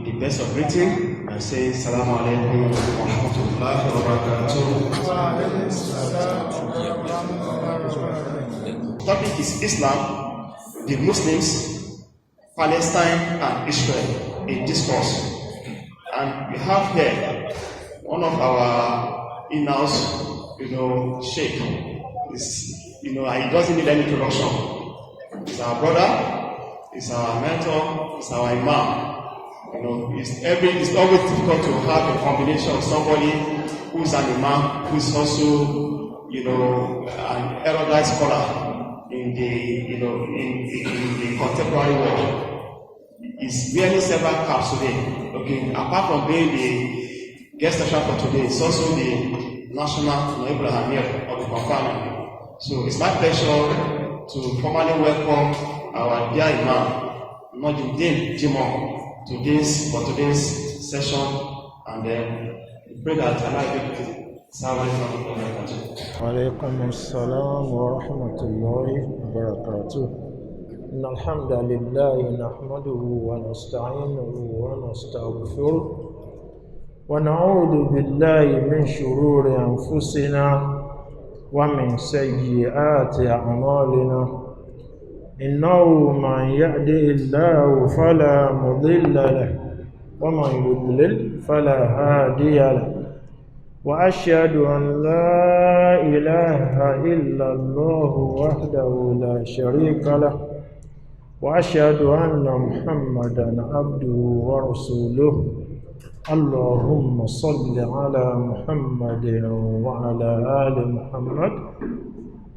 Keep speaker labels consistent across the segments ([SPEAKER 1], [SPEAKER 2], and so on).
[SPEAKER 1] with the best of greeting and say Assalamu alaikum wa rahmatullahi wa barakatuh. The topic is Islam, the Muslims, Palestine and Israel, a discourse. And we have here one of our in-house, sheikh. He doesn't need any introduction. He's our brother, he's our mentor, he's our Imam. It's always difficult to have a combination of somebody who's an Imam, who's also, an erudite scholar in the contemporary world. He's wearing several caps today. Okay, apart from being the guest lecturer for today, it's also the national Amir of the company. So it's my pleasure to formally welcome our dear Imam, Nojeem, Jimoh, for today's session, and then we pray that Allah will be
[SPEAKER 2] Walaikum assalam wa rahmatullahi wa barakatuh. Inna alhamdulillahi nahmaduhu wa nasta'inuhu wa nastaghfiruh wa na'udhu billahi min shururi anfusina wa min sayyiati a'malina. إنه من يهده الله فلا مضل له ومن يضلل فلا هادي له وأشهد أن لا إله إلا الله وحده لا شريك له وأشهد أن محمدا عبده ورسوله اللهم صل على محمد وعلى آل محمد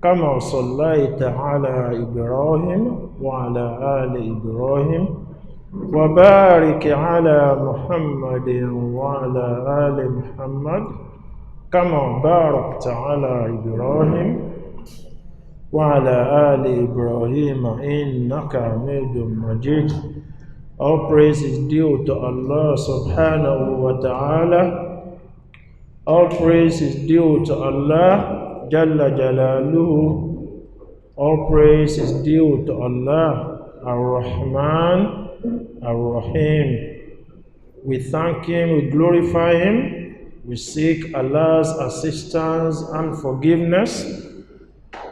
[SPEAKER 2] كما صليت على إبراهيم وعلى آل إبراهيم وبارك على محمد وعلى آل محمد كما باركت على إبراهيم وعلى آل إبراهيم إنك حميد مجيد. All praise is due to Allah subhanahu wa ta'ala. All praise is due to Allah Jalla Jalaluhu. All praise is due to Allah, Ar-Rahman, Ar-Rahim. We thank Him, we glorify Him, we seek Allah's assistance and forgiveness,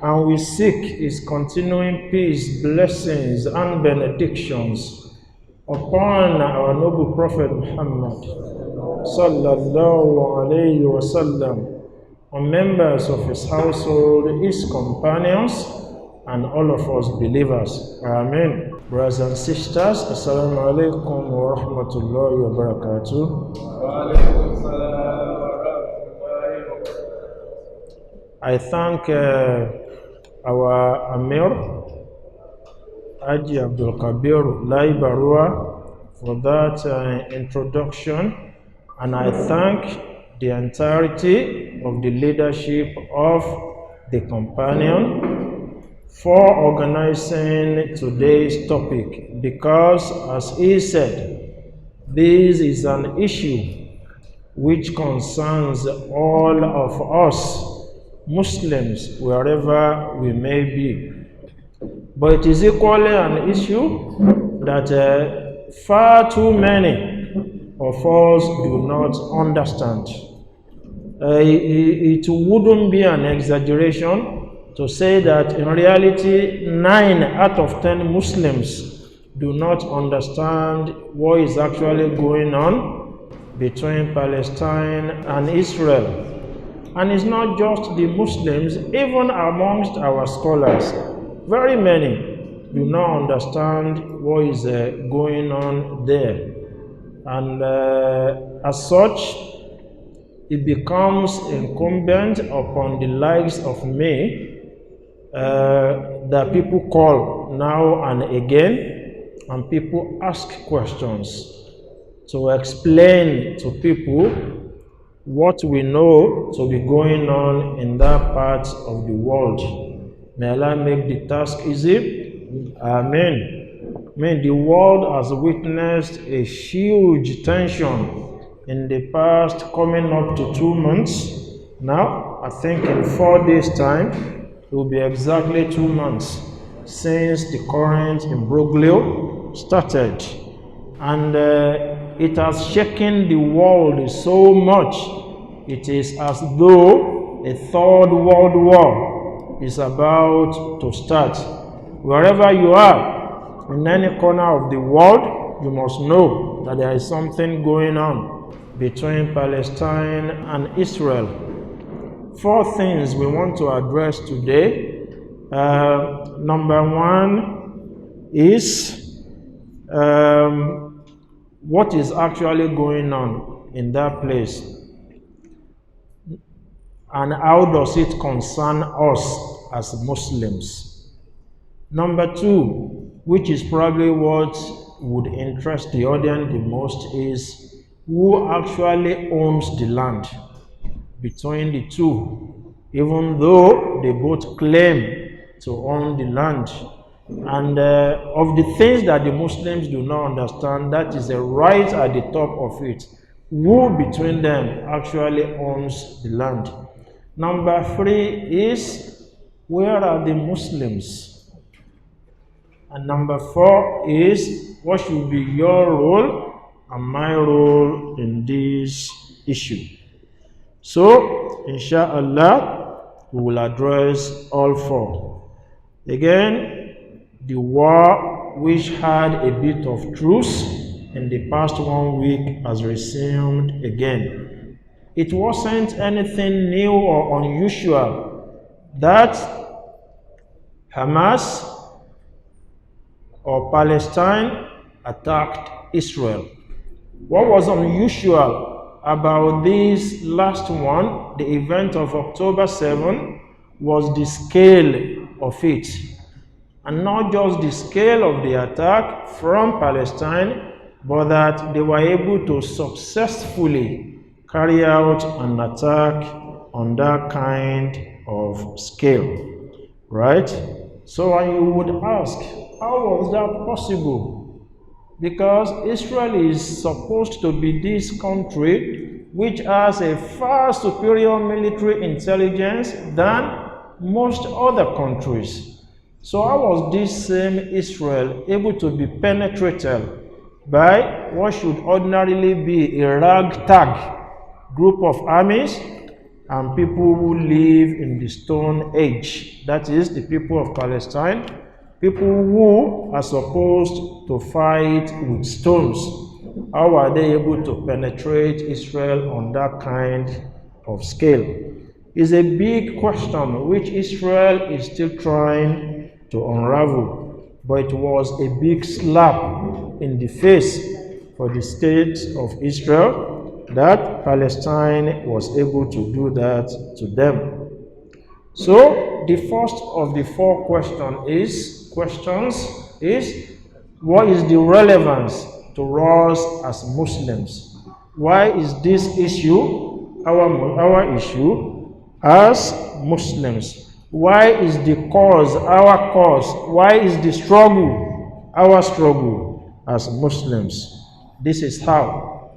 [SPEAKER 2] and we seek His continuing peace, blessings, and benedictions upon our noble Prophet Muhammad, sallallahu alayhi wa sallam, on members of his household, his companions, and all of us believers. Amen. Brothers and sisters, Assalamu alaikum wa rahmatullahi wa barakatuh. I thank our Amir, Haji Abdul Kabir Laibarua, for that introduction, and I thank the entirety of the leadership of the companion for organizing today's topic, because as he said, this is an issue which concerns all of us Muslims wherever we may be, but it is equally an issue that far too many of us do not understand. It wouldn't be an exaggeration to say that in reality 9 out of 10 Muslims do not understand what is actually going on between Palestine and Israel. And it's not just the Muslims, even amongst our scholars, very many do not understand what is going on there. And as such, it becomes incumbent upon the likes of me that people call now and again, and people ask questions to explain to people what we know to be going on in that part of the world. May Allah make the task easy. Amen. The world has witnessed a huge tension in the past, coming up to 2 months. Now, I think in 4 days' time, it will be exactly 2 months since the current imbroglio started. And it has shaken the world so much. It is as though a third world war is about to start. Wherever you are, in any corner of the world, you must know that there is something going on between Palestine and Israel. 4 things we want to address today. Number 1 is what is actually going on in that place, and how does it concern us as Muslims. Number 2, which is probably what would interest the audience the most, is who actually owns the land between the two, even though they both claim to own the land. And of the things that the Muslims do not understand, that is right at the top of it. Who between them actually owns the land? Number 3 is, where are the Muslims? And number 4 is, what should be your role and my role in this issue? So, inshallah, we will address all 4. Again, the war, which had a bit of truce in the past 1 week, has resumed again. It wasn't anything new or unusual that Hamas or Palestine attacked Israel. What was unusual about this last one, the event of October 7, was the scale of it. And not just the scale of the attack from Palestine, but that they were able to successfully carry out an attack on that kind of scale, right? So you would ask, how was that possible? Because Israel is supposed to be this country which has a far superior military intelligence than most other countries. So how was this same Israel able to be penetrated by what should ordinarily be a ragtag group of armies and people who live in the Stone Age? That is, the people of Palestine, people who are supposed to fight with stones. How are they able to penetrate Israel on that kind of scale? It's a big question which Israel is still trying to unravel, but it was a big slap in the face for the state of Israel that Palestine was able to do that to them. So the first of the 4 questions is what is the relevance to us as Muslims? Why is this issue our issue as Muslims? Why is the cause our cause? Why is the struggle our struggle as Muslims? This is how.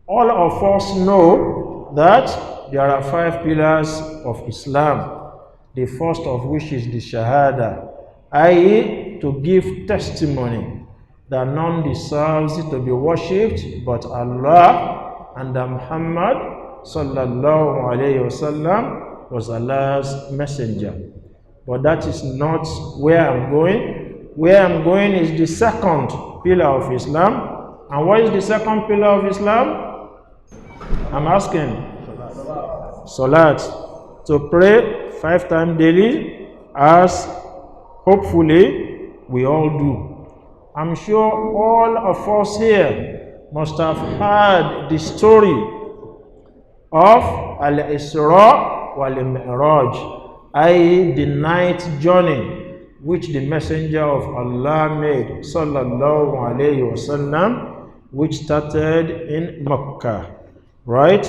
[SPEAKER 2] All of us know that there are 5 pillars of Islam, the first of which is the Shahada, i.e., to give testimony that none deserves to be worshipped but Allah, and that Muhammad sallallahu alayhi wasallam was Allah's messenger. But that is not where I'm going. Where I'm going is the second pillar of Islam. And what is the second pillar of Islam? I'm asking. Salat. To pray 5 times daily, as hopefully we all do. I'm sure all of us here must have heard the story of Al-Isra wal-Mi'raj, i.e., the night journey which the Messenger of Allah made, sallallahu alayhi wasallam, which started in Mecca, right?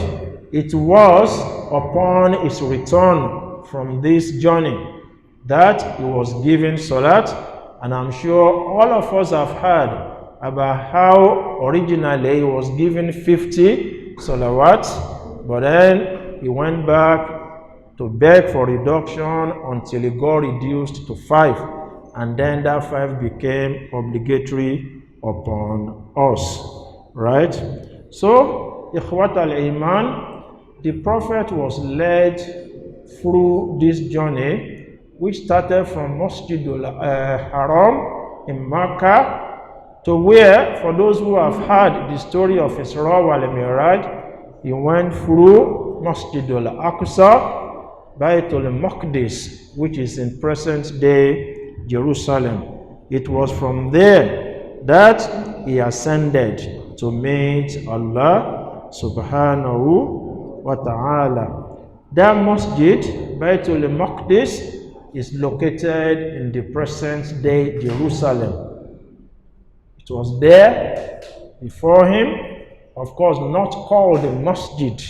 [SPEAKER 2] It was upon his return from this journey that he was given salat, and I'm sure all of us have heard about how originally he was given 50 salawat, but then he went back to beg for reduction until it got reduced to 5, and then that 5 became obligatory upon us. Right? So, Ikhwat al-Iman, the Prophet was led through this journey, which started from Masjidul Haram in Makkah to where, for those who have heard the story of Isra wal Miraj, he went through Masjidul Aqsa, Baytul Maqdis, which is in present day Jerusalem. It was from there that he ascended to meet Allah subhanahu wa ta'ala. That masjid, Baytul Maqdis, is located in the present day Jerusalem. It was there before him, of course not called a masjid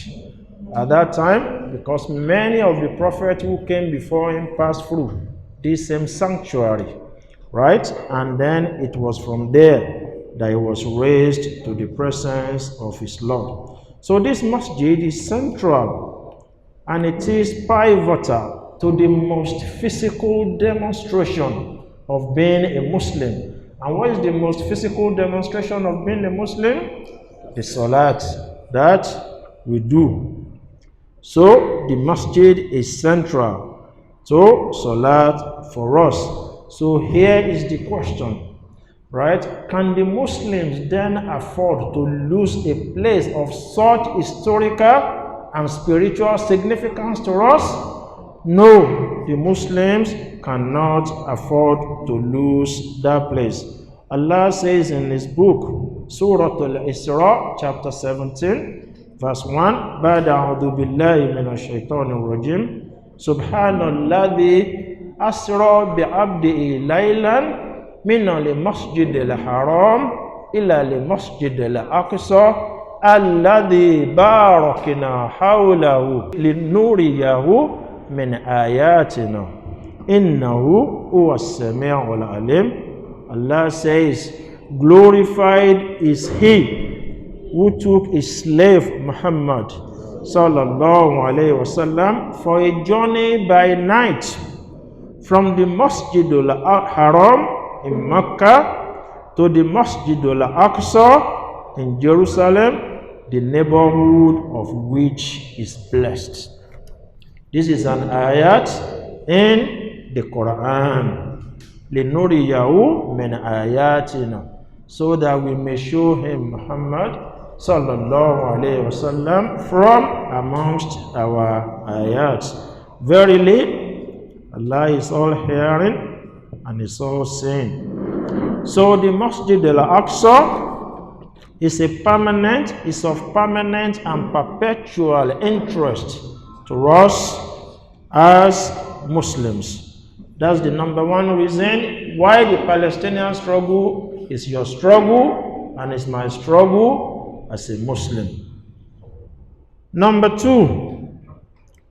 [SPEAKER 2] at that time, because many of the prophets who came before him passed through this same sanctuary, right? And then it was from there that he was raised to the presence of his Lord. So this masjid is central and it is pivotal to the most physical demonstration of being a Muslim. And what is the most physical demonstration of being a Muslim? The salat that we do. So the masjid is central to salat for us. So here is the question, right? Can the Muslims then afford to lose a place of such historical and spiritual significance to us? No, the Muslims cannot afford to lose that place. Allah says in his book, Surah Al-Isra, chapter 17, verse 1, بعد أعوذ بالله من الشيطان الرجيم سبحان الذي أسرى بعبده ليلا من المسجد الحرام إلى المسجد الأقصى الذي باركنا حوله لنريه من آياتنا إنه هو السميع العليم. Allah says, glorified is he who took his slave Muhammad sallallahu alayhi wasallam for a journey by night from the Masjidul Haram in Mecca to the Masjidul Aqsa in Jerusalem, the neighborhood of which is blessed. This is an ayat in the Quran. لِنُرِيَهُ مِنْ آيَاتِنَا, so that we may show him Muhammad sallallahu alayhi wasallam from amongst our ayats. Verily, Allah is all hearing and is all seeing. So the Masjid al-Aqsa is of permanent and perpetual interest to us as Muslims. That's the number one reason why the Palestinian struggle is your struggle and is my struggle as a Muslim. Number two,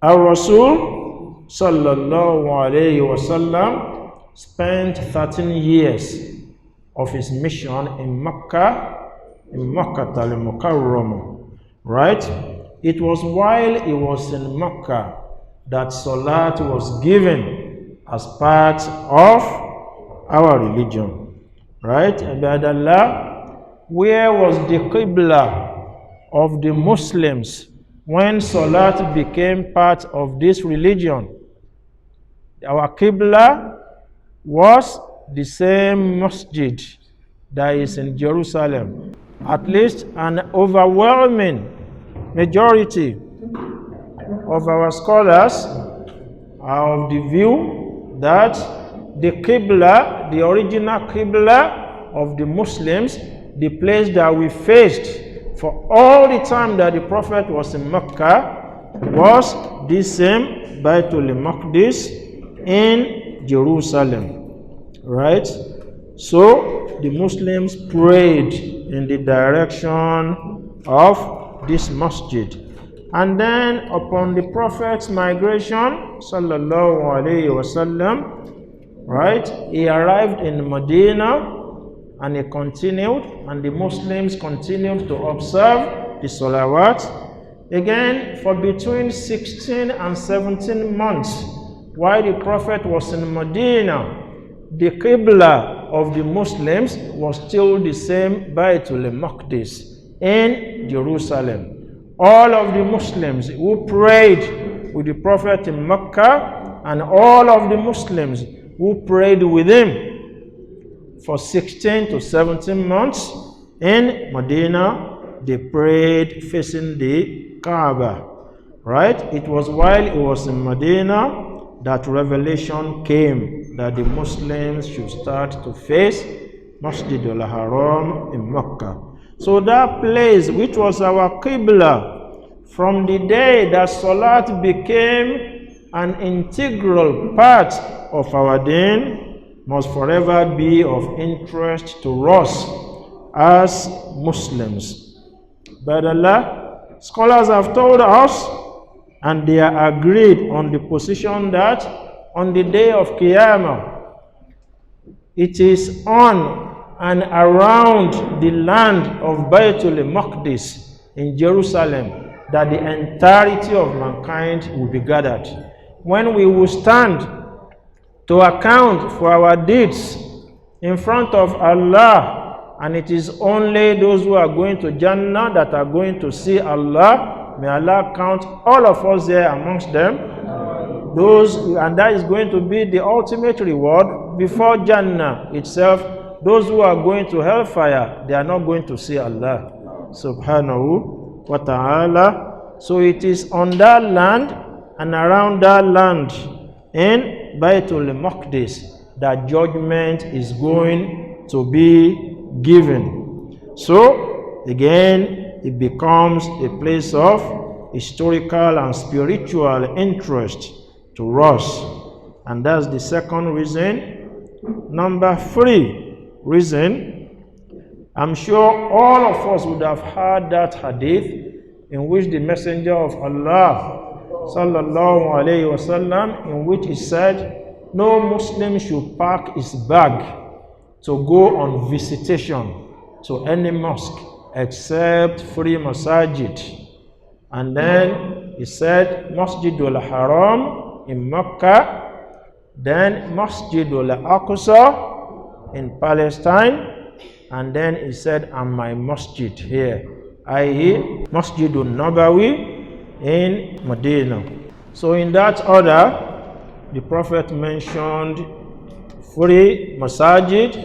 [SPEAKER 2] our Rasul sallallahu alayhi wasallam spent 13 years of his mission in Makkah al-Mukarramah, right? It was while he was in Makkah that Salat was given as part of our religion, right? Ibadallah, where was the Qibla of the Muslims when Salat became part of this religion? Our Qibla was the same masjid that is in Jerusalem. At least an overwhelming majority of our scholars are of the view that the Qibla, the original Qibla of the Muslims, the place that we faced for all the time that the Prophet was in Mecca, was this same Baytul Maqdis in Jerusalem, right? So the Muslims prayed in the direction of this masjid. And then upon the Prophet's migration, sallallahu alayhi wasallam, right, he arrived in Medina and he continued, and the Muslims continued to observe the salawat again for between 16 and 17 months. While the Prophet was in Medina, the Qibla of the Muslims was still the same Baytul Maqdis in Jerusalem. All of the Muslims who prayed with the Prophet in Mecca and all of the Muslims who prayed with him for 16 to 17 months in Medina, they prayed facing the Kaaba. Right? It was while he was in Medina that revelation came that the Muslims should start to face Masjid al-Haram in Mecca. So that place, which was our Qibla, from the day that Salat became an integral part of our deen, must forever be of interest to us as Muslims. But Allah, scholars have told us, and they are agreed on the position that on the day of Qiyamah, it is on and around the land of Baytul Maqdis in Jerusalem that the entirety of mankind will be gathered. When we will stand to account for our deeds in front of Allah, and it is only those who are going to Jannah that are going to see Allah. May Allah count all of us there amongst them. And that is going to be the ultimate reward before Jannah itself. Those who are going to hellfire, they are not going to see Allah subhanahu wa ta'ala. So it is on that land and around that land in Baytul Maqdis that judgment is going to be given. So again, it becomes a place of historical and spiritual interest to us. And that's the second reason. Number 3 reason, I'm sure all of us would have heard that hadith in which the Messenger of Allah sallallahu alayhi wasallam, in which he said, no Muslim should pack his bag to go on visitation to any mosque except 3 masajid. And then he said Masjid al-Haram in Mecca, then Masjid al-Aqsa in Palestine, and then he said, and my masjid here, i.e. Masjid al-Nabawi in Medina. So in that order, the Prophet mentioned 3 masajid,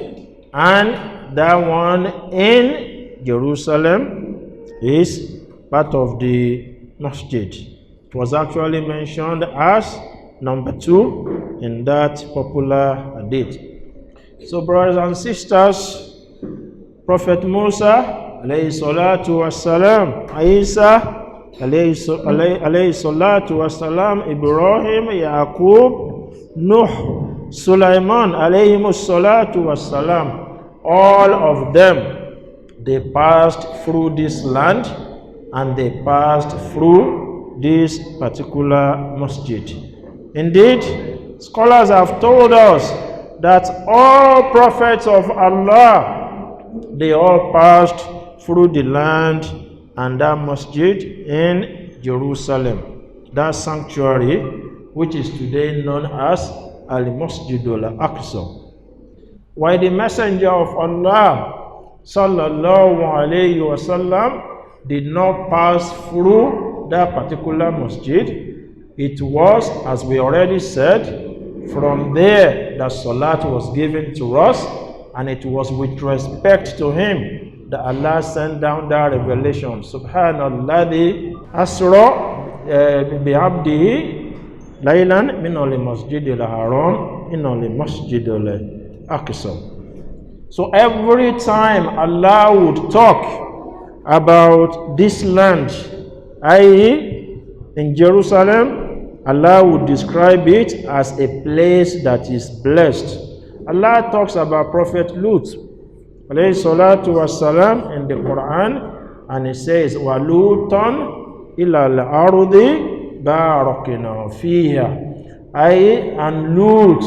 [SPEAKER 2] and that one in Jerusalem is part of the masjid. It was actually mentioned as number 2 in that popular hadith. So brothers and sisters, Prophet Musa alayhi salatu wassalam, Isa alayhi salatu wassalam, Ibrahim, Yaqub, Nuh, Sulaiman alayhi salatu wassalam, all of them, they passed through this land and they passed through this particular masjid. Indeed, scholars have told us that all prophets of Allah, they all passed through the land and that masjid in Jerusalem, that sanctuary which is today known as Al-Masjid al-Aqsa. While the Messenger of Allah sallallahu alayhi wasallam did not pass through that particular masjid, it was, as we already said, from there that salat was given to us, and it was with respect to him that Allah sent down that revelation. Subhanalladhi asra bi'abdihi laylan min al-masjid al-haram in al-masjid al-aqsa. So every time Allah would talk about this land, i.e. in Jerusalem, Allah would describe it as a place that is blessed. Allah talks about Prophet Lut alayhi salatu wassalam in the Quran, and he says, وَلُوتًا إِلَى الْأَرْضِ بَارَكْنَا فِيهَا, i.e. and Lut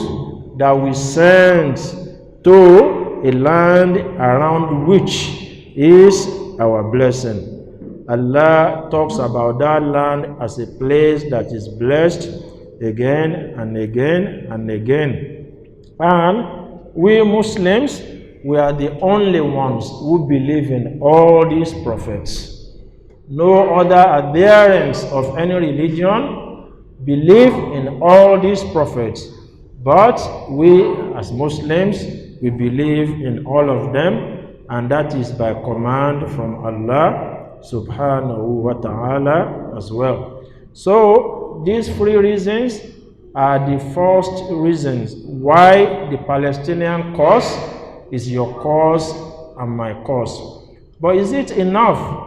[SPEAKER 2] that we sent to a land around which is our blessing. Allah talks about that land as a place that is blessed again and again and again. And we Muslims, we are the only ones who believe in all these prophets. No other adherents of any religion believe in all these prophets, but we as Muslims, we believe in all of them, and that is by command from Allah subhanahu wa ta'ala as well. So these three reasons are the first reasons why the Palestinian cause is your cause and my cause. But is it enough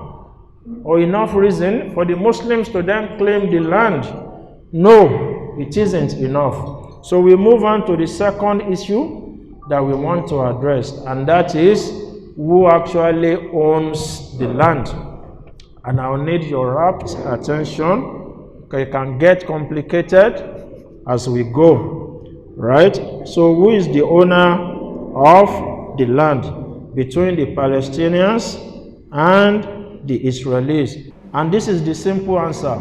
[SPEAKER 2] or enough reason for the Muslims to then claim the land? No, it isn't enough. So we move on to the second issue that we want to address, and that is who actually owns the land. And I'll need your rapt attention, because it can get complicated as we go, right? So who is the owner of the land between the Palestinians and the Israelis? And this is the simple answer.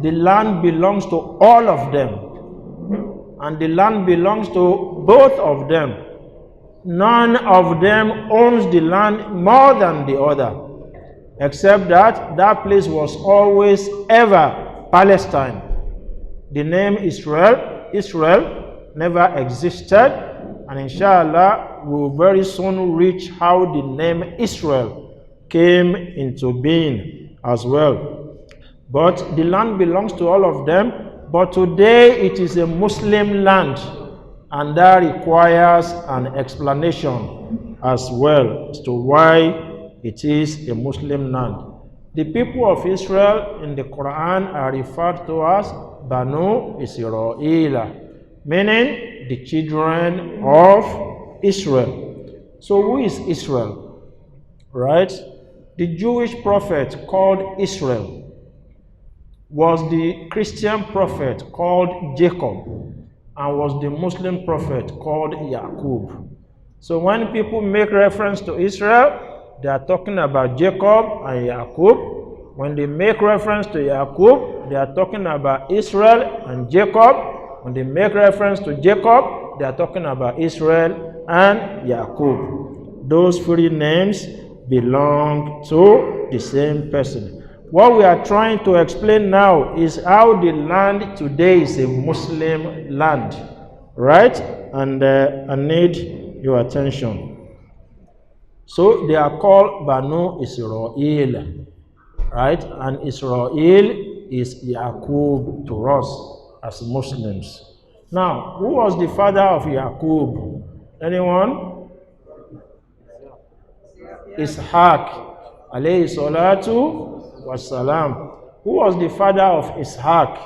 [SPEAKER 2] The land belongs to all of them, and the land belongs to both of them. None of them owns the land more than the other, except that that place was always ever Palestine. The name Israel never existed, and inshallah we will very soon reach how the name Israel came into being as well. But the land belongs to all of them, but today it is a Muslim land, and that requires an explanation as well as to why it is a Muslim land. The people of Israel in the Quran are referred to as Banu Israel, meaning the children of Israel. So who is Israel? Right? The Jewish prophet called Israel was the Christian prophet called Jacob, and was the Muslim prophet called Yaqub. So when people make reference to Israel, they are talking about Jacob and Yaqub. When they make reference to Yaqub, they are talking about Israel and Jacob. When they make reference to Jacob, they are talking about Israel and Yaqub. Those three names belong to the same person. What we are trying to explain now is how the land today is a Muslim land, right? And I need your attention. So they are called Banu Israel, right? And Israel is Yaqub to us as Muslims. Now, who was the father of Yaqub? Anyone? Ishaq, alayhi salatu wassalam. Who was the father of Ishaq?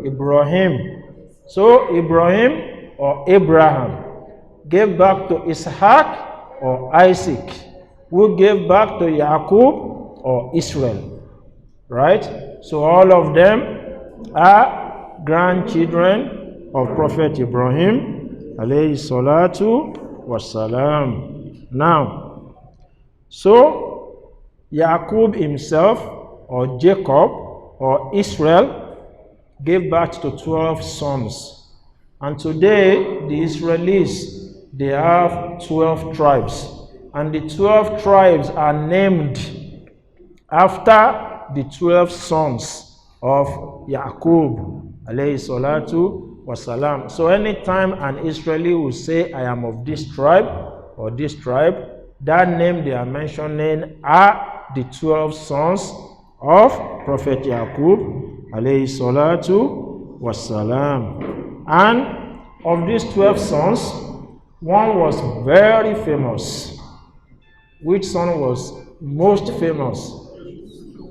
[SPEAKER 2] Ibrahim. So Ibrahim or Abraham gave back to Ishaq or Isaac, who gave back to Yaqub or Israel, right? So all of them are grandchildren of Prophet Ibrahim alayhi salatu wassalam. Now, so Yaqub himself, or Jacob, or Israel, gave birth to 12 sons. And today, the Israelis, they have 12 tribes. And the 12 tribes are named after the 12 sons of Yaqub, alayhi salatu wasalam. So anytime an Israeli will say, I am of this tribe, or this tribe, that name they are mentioning are the 12 sons of Prophet Yaqub alayhi salatu wassalam. And of these 12 sons, one was very famous. Which son was most famous?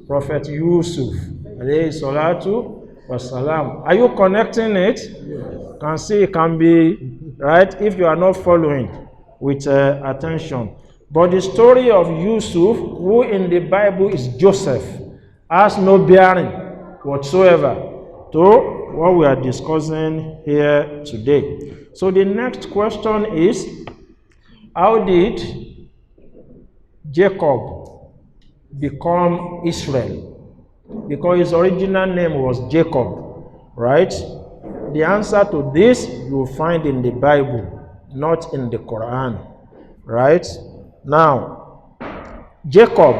[SPEAKER 2] Prophet Yusuf alayhi salatu wassalam. Are you connecting it? You can see it can be right if you are not following with attention. But the story of Yusuf, who in the Bible is Joseph, has no bearing whatsoever to what we are discussing here today. So the next question is, how did Jacob become Israel? Because his original name was Jacob, right? The answer to this you will find in the Bible, not in the Quran. Right? Now, Jacob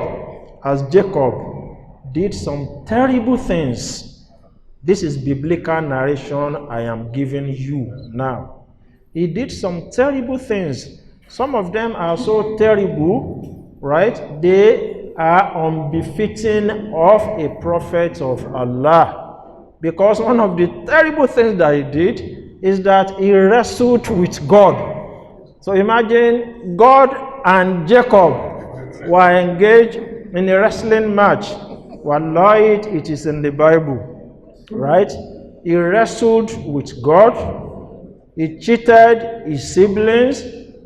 [SPEAKER 2] did some terrible things. This is biblical narration I am giving you now. He did some terrible things. Some of them are so terrible, right? They are unbefitting of a prophet of Allah. Because one of the terrible things that he did is that he wrestled with God. So imagine God and Jacob were engaged in a wrestling match. Wallahi, it is in the Bible, right? He wrestled with God. He cheated his siblings.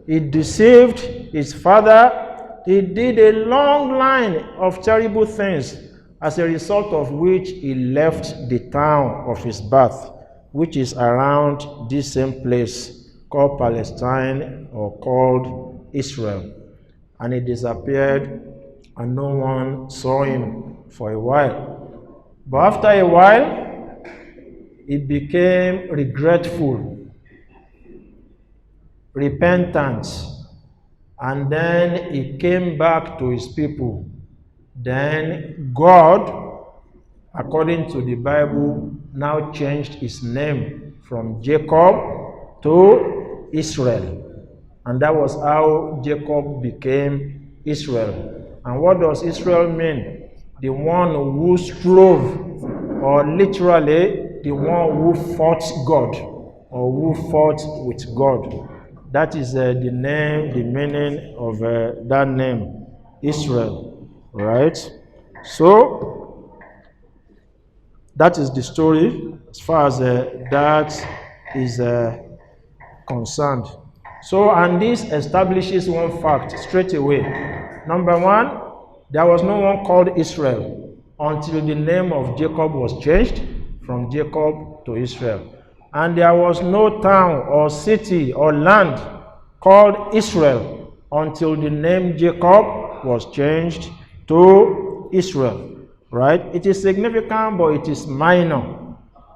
[SPEAKER 2] He deceived his father. He did a long line of terrible things, as a result of which he left the town of his birth, which is around this same place called Palestine or called Israel. And he disappeared, and no one saw him for a while. But after a while, he became regretful, repentant, and then he came back to his people. Then God, according to the Bible, now changed his name from Jacob to Israel. And that was how Jacob became Israel. And what does Israel mean? The one who strove, or literally the one who fought God, or who fought with God. That is the name, the meaning of that name, Israel. Right? So, that is the story as far as that is concerned. So, and this establishes one fact straight away. Number one, there was no one called Israel until the name of Jacob was changed from Jacob to Israel. And there was no town or city or land called Israel until the name Jacob was changed to Israel. Right? It is significant, but it is minor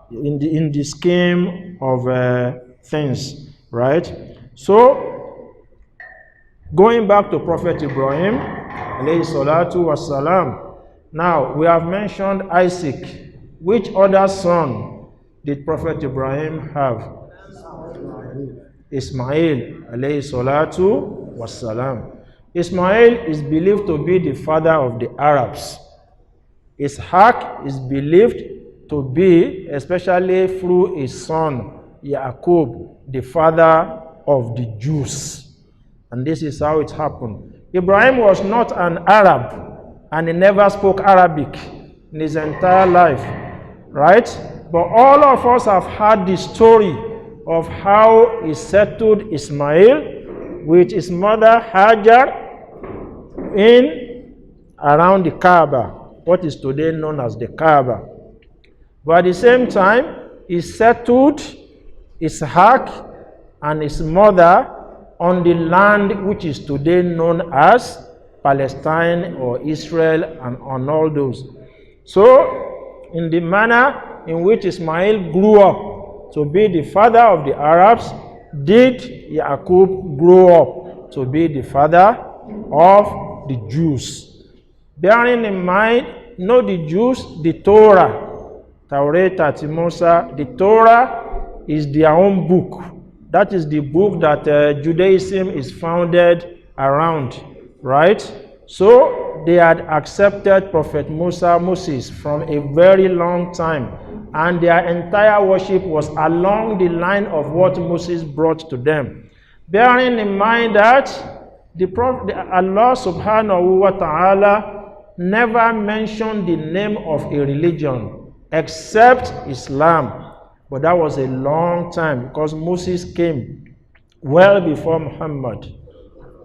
[SPEAKER 2] in the scheme of things. Right? So, going back to Prophet Ibrahim, alayhi salatu wassalam. Now, we have mentioned Isaac. Which other son did Prophet Ibrahim have? Ismail, alayhi salatu wassalam. Ismail is believed to be the father of the Arabs. Ishaq is believed to be, especially through his son, Yaqub, the father of the Jews. And this is how it happened. Ibrahim was not an Arab, and he never spoke Arabic in his entire life, right? But all of us have heard the story of how he settled Ismail with his mother Hajar in around the Kaaba, what is today known as the Kaaba. But at the same time, he settled Ishaq and his mother on the land which is today known as Palestine or Israel, and on all those. So, in the manner in which Ismail grew up to be the father of the Arabs, did Yaqub grow up to be the father of the Jews. Bearing in mind, know the Jews, the Torah, Taurat, Musa, the Torah is their own book. That is the book that Judaism is founded around, right? So they had accepted Prophet Moses from a very long time, and their entire worship was along the line of what Moses brought to them. Bearing in mind that Allah subhanahu wa ta'ala never mentioned the name of a religion except Islam. But that was a long time, because Moses came well before Muhammad.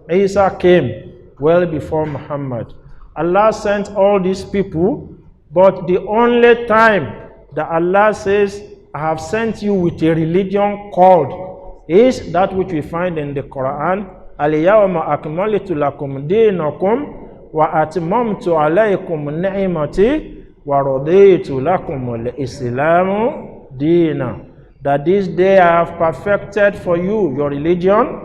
[SPEAKER 2] Isa came well before Muhammad. Allah sent all these people, but the only time that Allah says, I have sent you with a religion called, is that which we find in the Quran. Al-yawma akmaltu lakum dinakum wa atmamtu alaykum ni'mati wa raditu lakum al-islamu dina. That this day I have perfected for you your religion,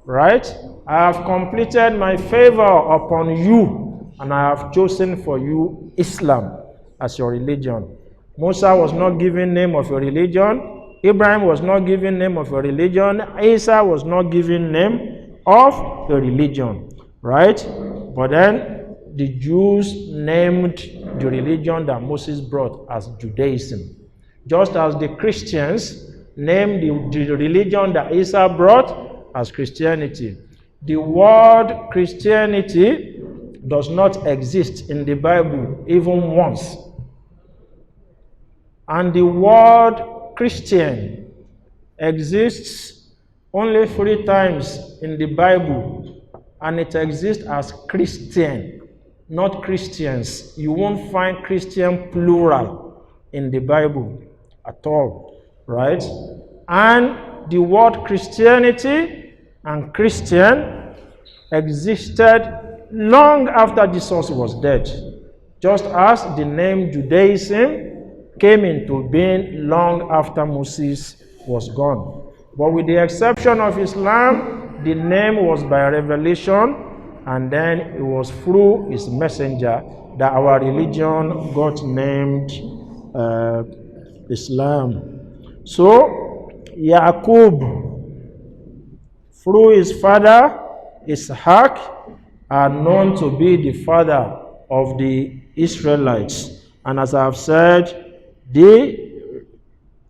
[SPEAKER 2] right? I have completed my favor upon you, and I have chosen for you Islam as your religion. Musa was not given name of a religion. Ibrahim was not given name of a religion. Isa was not given name of a religion, right? But then the Jews named the religion that Moses brought as Judaism, just as the Christians named the religion that Isa brought as Christianity. The word Christianity does not exist in the Bible even once. And the word Christian exists only 3 times in the Bible, and it exists as Christian, not Christians. You won't find Christian plural in the Bible at all, right? And the word Christianity and Christian existed long after Jesus was dead, just as the name Judaism came into being long after Moses was gone. But with the exception of Islam, the name was by revelation, and then it was through his messenger that our religion got named Islam. So, Yaqub, through his father, Ishaq, are known to be the father of the Israelites. And as I have said, the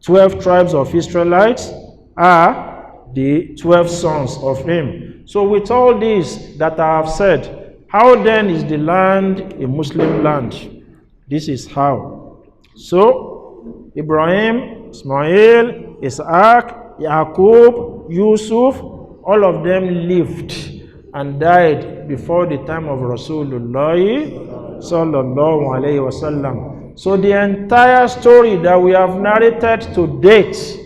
[SPEAKER 2] 12 tribes of Israelites are the 12 sons of him. So with all this that I have said, how then is the land a Muslim land? This is how. So Ibrahim, Ismail, Isaac, Yaqub, Yusuf, all of them lived and died before the time of Rasulullah sallallahu alayhi wasallam. So the entire story that we have narrated to date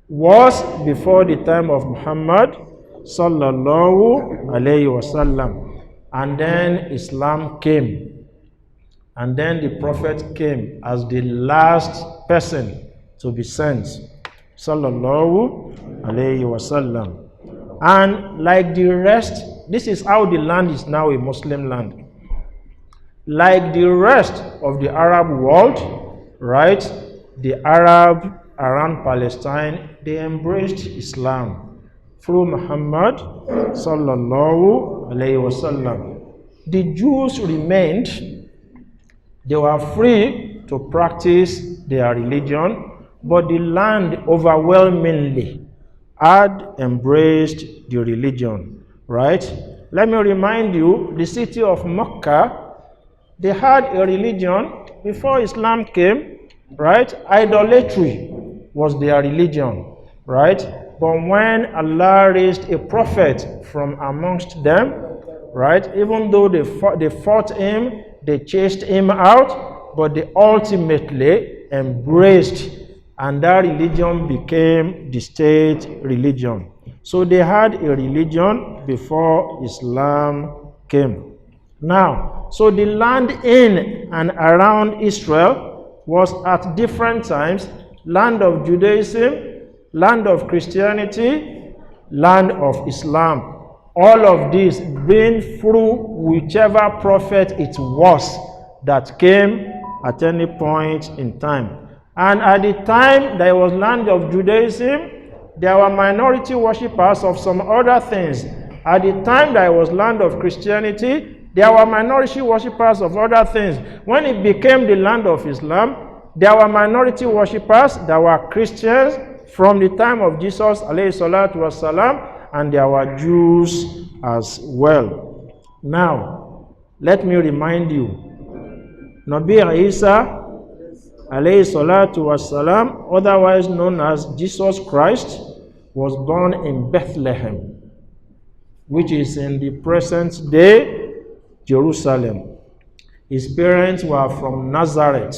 [SPEAKER 2] was before the time of Muhammad sallallahu alayhi wasallam. And then Islam came. And then the Prophet came as the last person to be sent, sallallahu alayhi wasallam. And like the rest, this is how the land is now a Muslim land. Like the rest of the Arab world, right? The Arab around Palestine, they embraced Islam through Muhammad sallallahu alayhi wasallam. The Jews remained. They were free to practice their religion, but the land overwhelmingly had embraced the religion, right? Let me remind you, the city of Mecca, they had a religion before Islam came, right? Idolatry was their religion, right? But when Allah raised a prophet from amongst them, right? Even though they fought him, they chased him out, but they ultimately embraced, and that religion became the state religion. So they had a religion before Islam came. Now, so the land in and around Israel was at different times land of Judaism, land of Christianity, land of Islam. All of this being through whichever prophet it was that came at any point in time. And at the time there was land of Judaism, there were minority worshippers of some other things. At the time there was land of Christianity, there were minority worshippers of other things. When it became the land of Islam, there were minority worshippers that were Christians from the time of Jesus alayhi salatu wasalam, and there were Jews as well. Now, let me remind you, Nabi Isa alayhi salatu wasalam, otherwise known as Jesus Christ, was born in Bethlehem, which is in the present day Jerusalem. His parents were from Nazareth,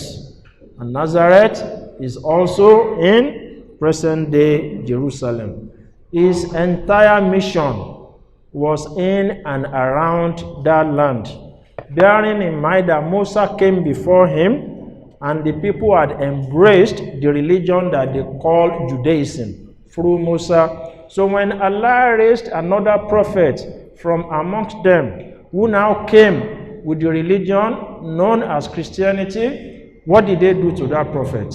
[SPEAKER 2] and Nazareth is also in present day Jerusalem. His entire mission was in and around that land, bearing in mind that Moses came before him and the people had embraced the religion that they call Judaism through Moses So when Allah raised another prophet from amongst them, who now came with the religion known as Christianity, what did they do to that prophet?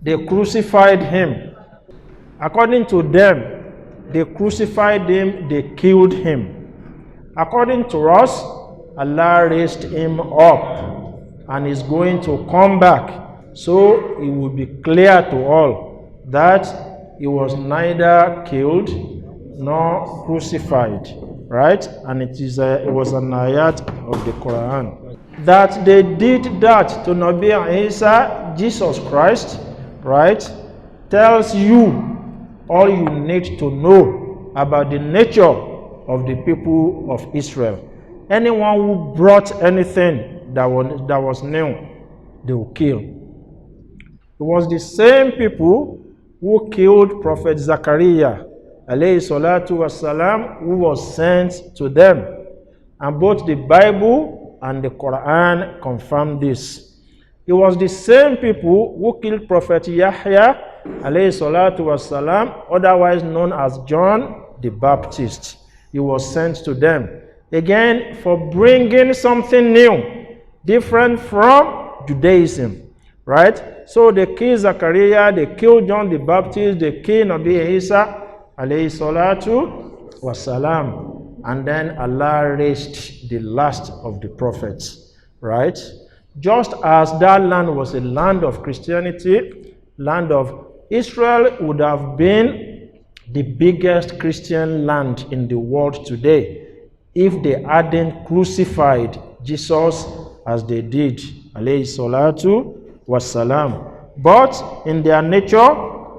[SPEAKER 2] They crucified him. According to them, they crucified him, they killed him. According to us, Allah raised him up and is going to come back. So it will be clear to all that he was neither killed nor crucified, right? And it was an ayat of the Quran. That they did that to Nabi Isa, Jesus Christ, right, tells you all you need to know about the nature of the people of Israel. Anyone who brought anything that was new, they will kill. It was the same people who killed Prophet Zachariah, alayhi salatu wasalam, who was sent to them. And both the Bible and the Quran confirm this. It was the same people who killed Prophet Yahya, alayhi salatu wasalam, otherwise known as John the Baptist. He was sent to them. Again, for bringing something new, different from Judaism. Right? So they killed Zachariah, they killed John the Baptist, they killed Nabi Isa, alayhi salatu wasalam. And then Allah raised the last of the prophets. Right? Just as that land was a land of Christianity, land of Israel would have been the biggest Christian land in the world today if they hadn't crucified Jesus as they did, alayhi salatu wasalam. But in their nature,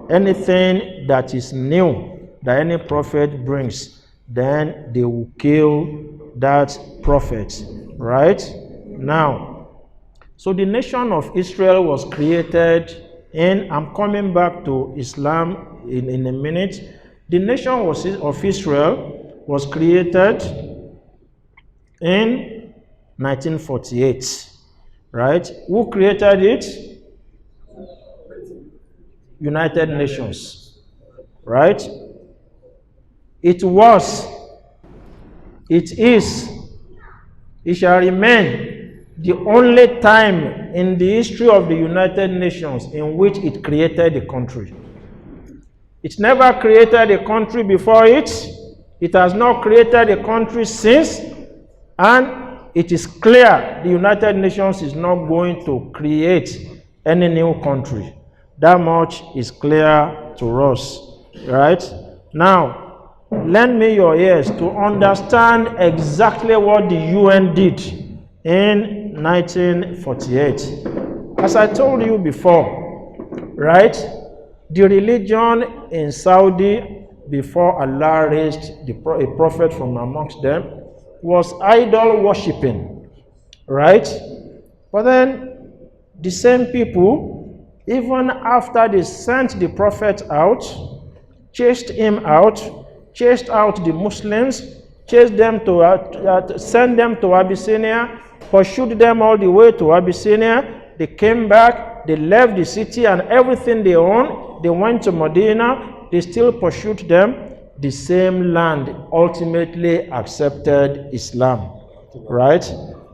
[SPEAKER 2] anything that is new that any prophet brings, then they will kill that prophet. Right? Now, so the nation of Israel was created in, I'm coming back to Islam in a minute. The nation of Israel was created in 1948. Right? Who created it? United Nations. Right? It was, it is, it shall remain the only time in the history of the United Nations in which it created a country. It never created a country before it. It has not created a country since. And it is clear the United Nations is not going to create any new country. That much is clear to us. Right? Now, lend me your ears to understand exactly what the UN did in 1948. As I told you before, right, the religion in Saudi, before Allah raised a prophet from amongst them, was idol worshipping, right? But then the same people, even after they sent the prophet out, chased him out, chased out the Muslims, chased them to send them to Abyssinia, pursued them all the way to Abyssinia. They came back, they left the city and everything they owned. They went to Medina, they still pursued them. The same land ultimately accepted Islam, right?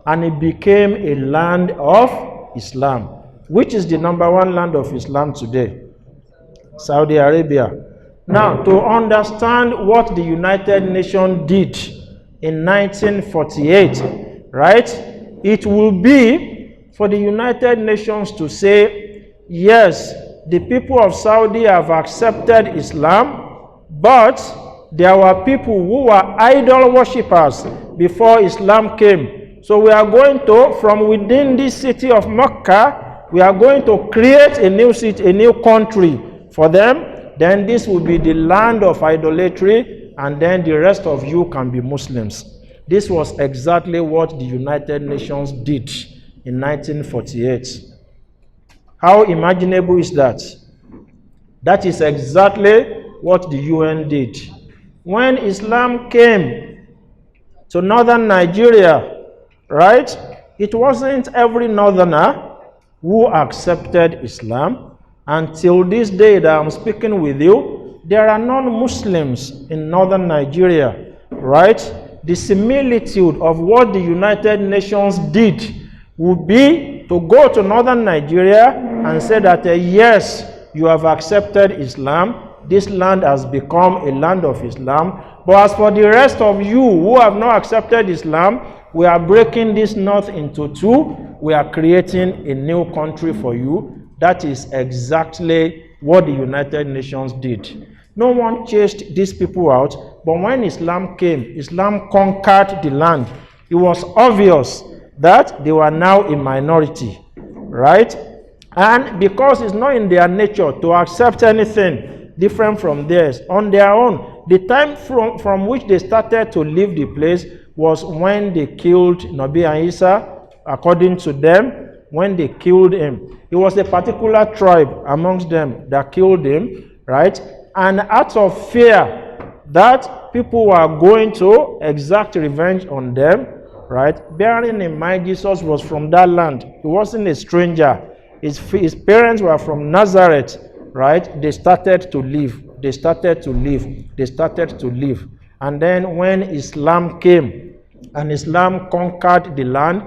[SPEAKER 2] And it became a land of Islam, which is the #1 land of Islam today, Saudi Arabia. Now, to understand what the United Nations did in 1948, right, it will be for the United Nations to say, yes, the people of Saudi have accepted Islam, but there were people who were idol worshippers before Islam came. So we are going to, from within this city of Mecca, we are going to create a new city, a new country for them. Then this will be the land of idolatry, and then the rest of you can be Muslims. This was exactly what the United Nations did in 1948. How imaginable is that? That is exactly what the UN did. When Islam came to northern Nigeria, right, it wasn't every northerner who accepted Islam. Until this day that I'm speaking with you, there are non-Muslims in northern Nigeria, right? The similitude of what the United Nations did would be to go to northern Nigeria and say that, yes, you have accepted Islam. This land has become a land of Islam. But as for the rest of you who have not accepted Islam, we are breaking this north into two. We are creating a new country for you. That is exactly what the United Nations did. No one chased these people out, but when Islam came, Islam conquered the land. It was obvious that they were now a minority, right? And because it's not in their nature to accept anything different from theirs on their own, the time from which they started to leave the place was when they killed Nabi and Isa, according to them. When they killed him, it was a particular tribe amongst them that killed him, right? And out of fear that people were going to exact revenge on them, right? Bearing in mind, Jesus was from that land. He wasn't a stranger. His parents were from Nazareth, right? They started to leave. They started to leave. They started to leave. And then when Islam came and Islam conquered the land,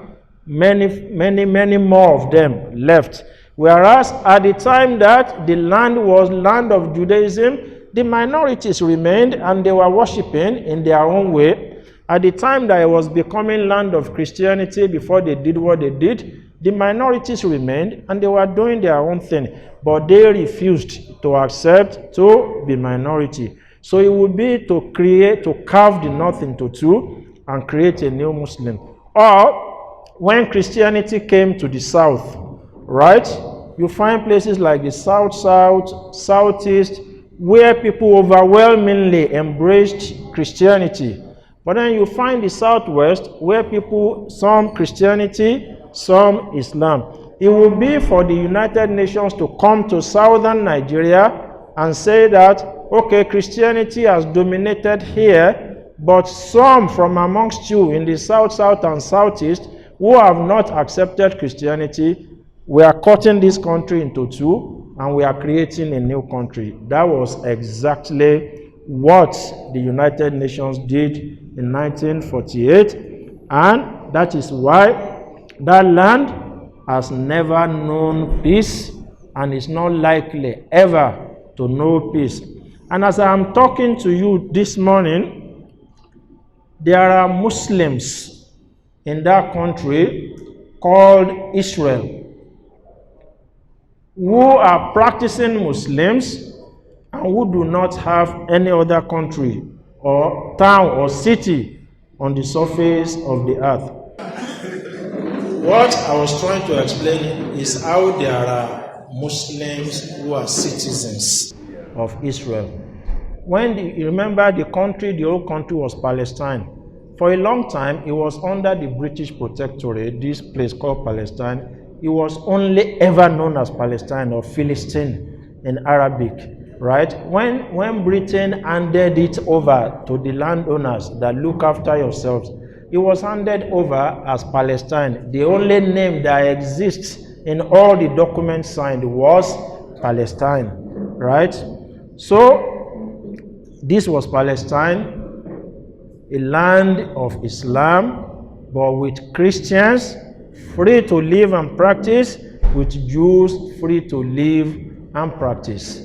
[SPEAKER 2] many more of them left. Whereas at the time that the land was land of Judaism, the minorities remained and they were worshiping in their own way. At the time that it was becoming land of Christianity, before they did what they did, the minorities remained and they were doing their own thing. But they refused to accept to be minority. So it would be to carve the north into two and create a new Muslim. Or when Christianity came to the south, right, you find places like the south, southeast, where people overwhelmingly embraced Christianity. But then you find the southwest, where people, some Christianity, some Islam. It would be for the United Nations to come to southern Nigeria and say that, okay, Christianity has dominated here, but some from amongst you in the south, and southeast who have not accepted Christianity, we are cutting this country into two and we are creating a new country. That was exactly what the United Nations did in 1948, and that is why that land has never known peace and is not likely ever to know peace. And as I am talking to you this morning, there are Muslims in that country called Israel who are practicing Muslims and who do not have any other country or town or city on the surface of the earth. What I was trying to explain is how there are Muslims who are citizens of Israel. When you remember the whole country was Palestine. For a long time, it was under the British protectorate, this place called Palestine. It was only ever known as Palestine or Philistine in Arabic, right? When Britain handed it over to the landowners that look after yourselves, it was handed over as Palestine. The only name that exists in all the documents signed was Palestine, right? So, this was Palestine, a land of Islam, but with Christians free to live and practice, with Jews free to live and practice.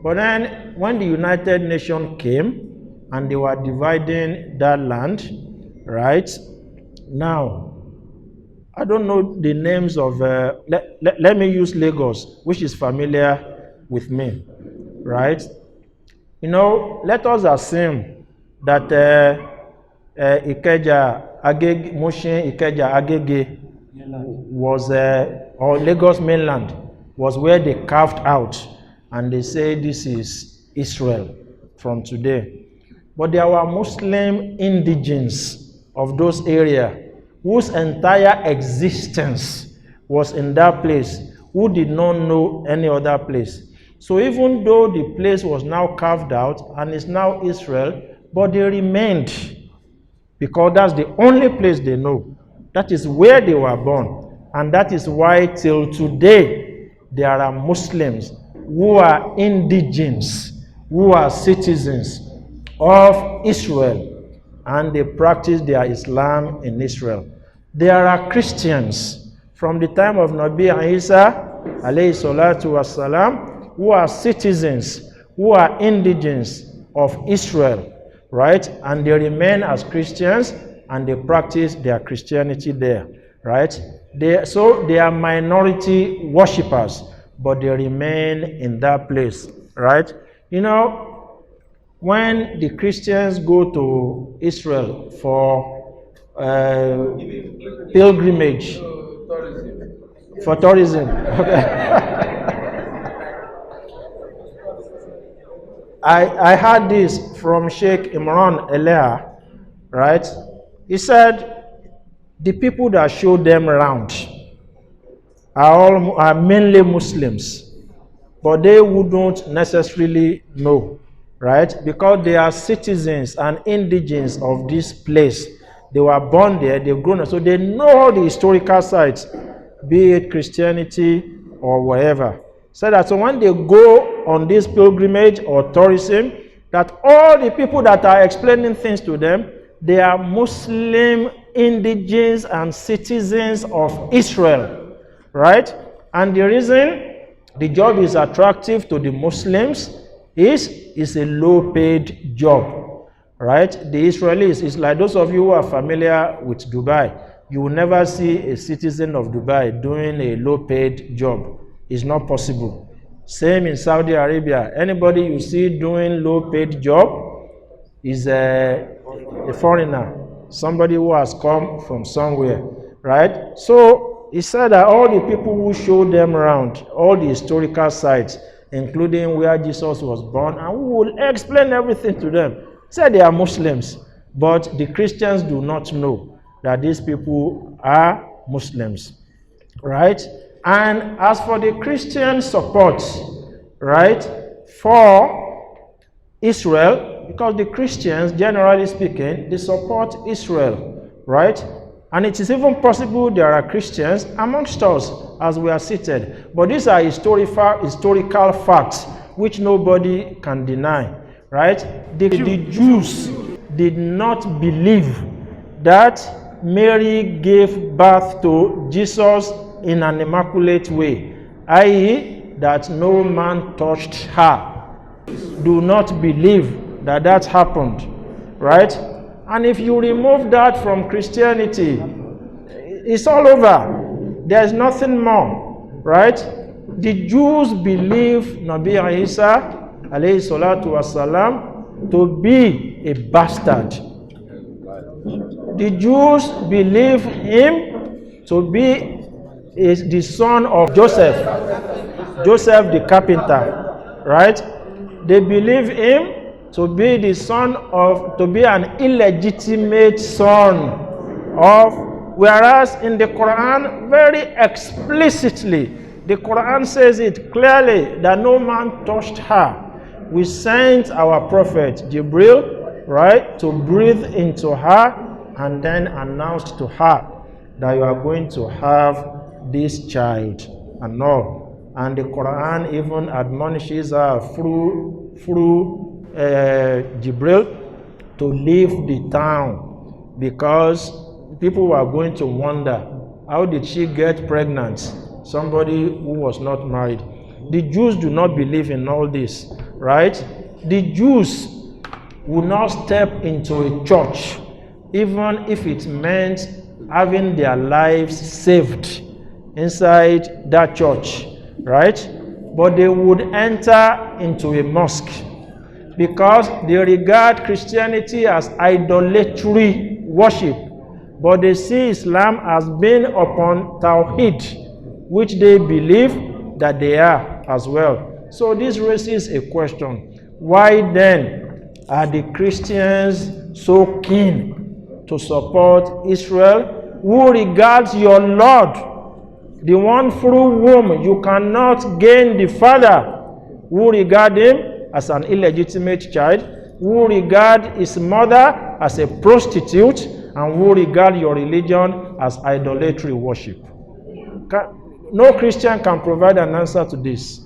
[SPEAKER 2] But then when the United Nations came and they were dividing that land, right? Now, I don't know the names of, let me use Lagos, which is familiar with me, right? You know, let us assume that Ikeja, Agege, Mushin, Ikeja, Agege was, or Lagos mainland was where they carved out and they say this is Israel from today. But there were Muslim indigenes of those areas whose entire existence was in that place, who did not know any other place. So even though the place was now carved out and is now Israel, but they remained because that's the only place they know. That is where they were born. And that is why till today there are Muslims who are indigens, who are citizens of Israel, and they practice their Islam in Israel. There are Christians from the time of Nabi Isa, alayhi salatu wasalam, who are citizens, who are indigens of Israel, right? And they remain as Christians and they practice their Christianity there, right? So they are minority worshippers, but they remain in that place, right? You know, when the Christians go to Israel for pilgrimage, for tourism, I heard this from Sheikh Imran Eleha, right? He said the people that show them around are mainly Muslims, but they wouldn't necessarily know, right? Because they are citizens and indigens of this place. They were born there, they've grown up, so they know all the historical sites, be it Christianity or whatever. So when they go on this pilgrimage or tourism, that all the people that are explaining things to them, they are Muslim indigens and citizens of Israel, right? And the reason the job is attractive to the Muslims is it's a low-paid job, right? The Israelis, it's like those of you who are familiar with Dubai, you will never see a citizen of Dubai doing a low-paid job. It's not possible. Same in Saudi Arabia. Anybody you see doing low-paid job is a foreigner, somebody who has come from somewhere, right? So he said that all the people who showed them around, all the historical sites, including where Jesus was born, and who will explain everything to them, said they are Muslims, but the Christians do not know that these people are Muslims, right? And as for the Christian support, right, for Israel, because the Christians, generally speaking, they support Israel, right? And it is even possible there are Christians amongst us as we are seated. But these are historical facts which nobody can deny, right? The Jews did not believe that Mary gave birth to Jesus in an immaculate way, i.e., that no man touched her. Do not believe that that happened, right? And if you remove that from Christianity, it's all over. There's nothing more, right? The Jews believe Nabi Isa, alayhi salatu wasalam, to be a bastard. The Jews believe him to be the son of Joseph the carpenter, right? They believe him to be the son of, to be an illegitimate son of, whereas in the Quran, very explicitly, the Quran says it clearly that no man touched her. We sent our prophet Jibril, right, to breathe into her and then announced to her that you are going to have this child and all. And the Quran even admonishes her through Jibril to leave the town, because people were going to wonder, how did she get pregnant? Somebody who was not married. The Jews do not believe in all this, right? The Jews will not step into a church, even if it meant having their lives saved inside that church, right? But they would enter into a mosque because they regard Christianity as idolatry worship, but they see Islam as being upon Tawhid, which they believe that they are as well. So this raises a question. Why then are the Christians so keen to support Israel, who regards your Lord, the one through whom you cannot gain the Father, who regard him as an illegitimate child, who regard his mother as a prostitute, and who regard your religion as idolatry worship? No Christian can provide an answer to this.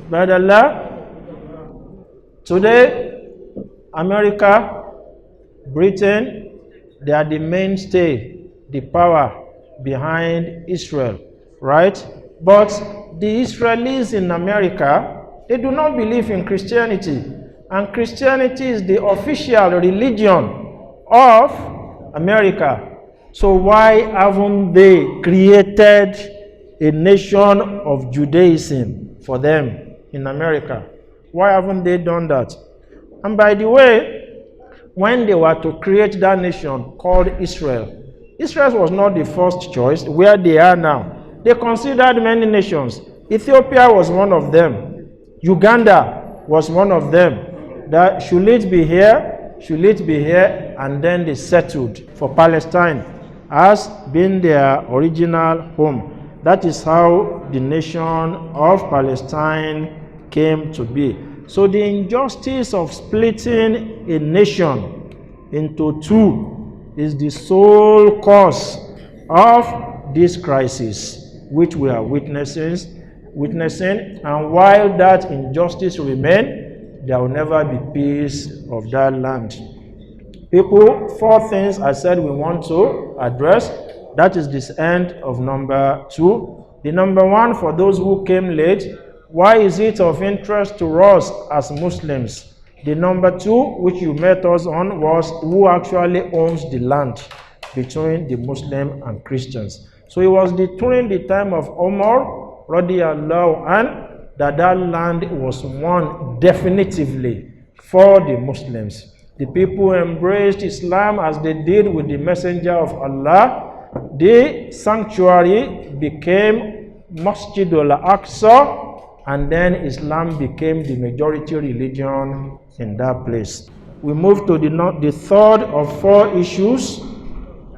[SPEAKER 2] By Allah, today, America, Britain, they are the mainstay, the power behind Israel, right? But the Israelis in America, they do not believe in Christianity. And Christianity is the official religion of America. So why haven't they created a nation of Judaism for them in America? Why haven't they done that? And by the way, when they were to create that nation called Israel, Israel was not the first choice where they are now. They considered many nations. Ethiopia was one of them. Uganda was one of them. That should it be here? Should it be here? And then they settled for Palestine as being their original home. That is how the nation of Palestine came to be. So the injustice of splitting a nation into two is the sole cause of this crisis which we are witnessing. And while that injustice remains, there will never be peace of that land. People, 4 things I said we want to address. That is this end of number 2. The number 1, for those who came late, why is it of interest to us as Muslims? The number 2, which you met us on, was who actually owns the land between the Muslim and Christians. So it was during the time of Umar, radiallahu anh, that land was won definitively for the Muslims. The people embraced Islam as they did with the Messenger of Allah. The sanctuary became Masjid al-Aqsa, and then Islam became the majority religion in that place. We move to the third of 4 issues,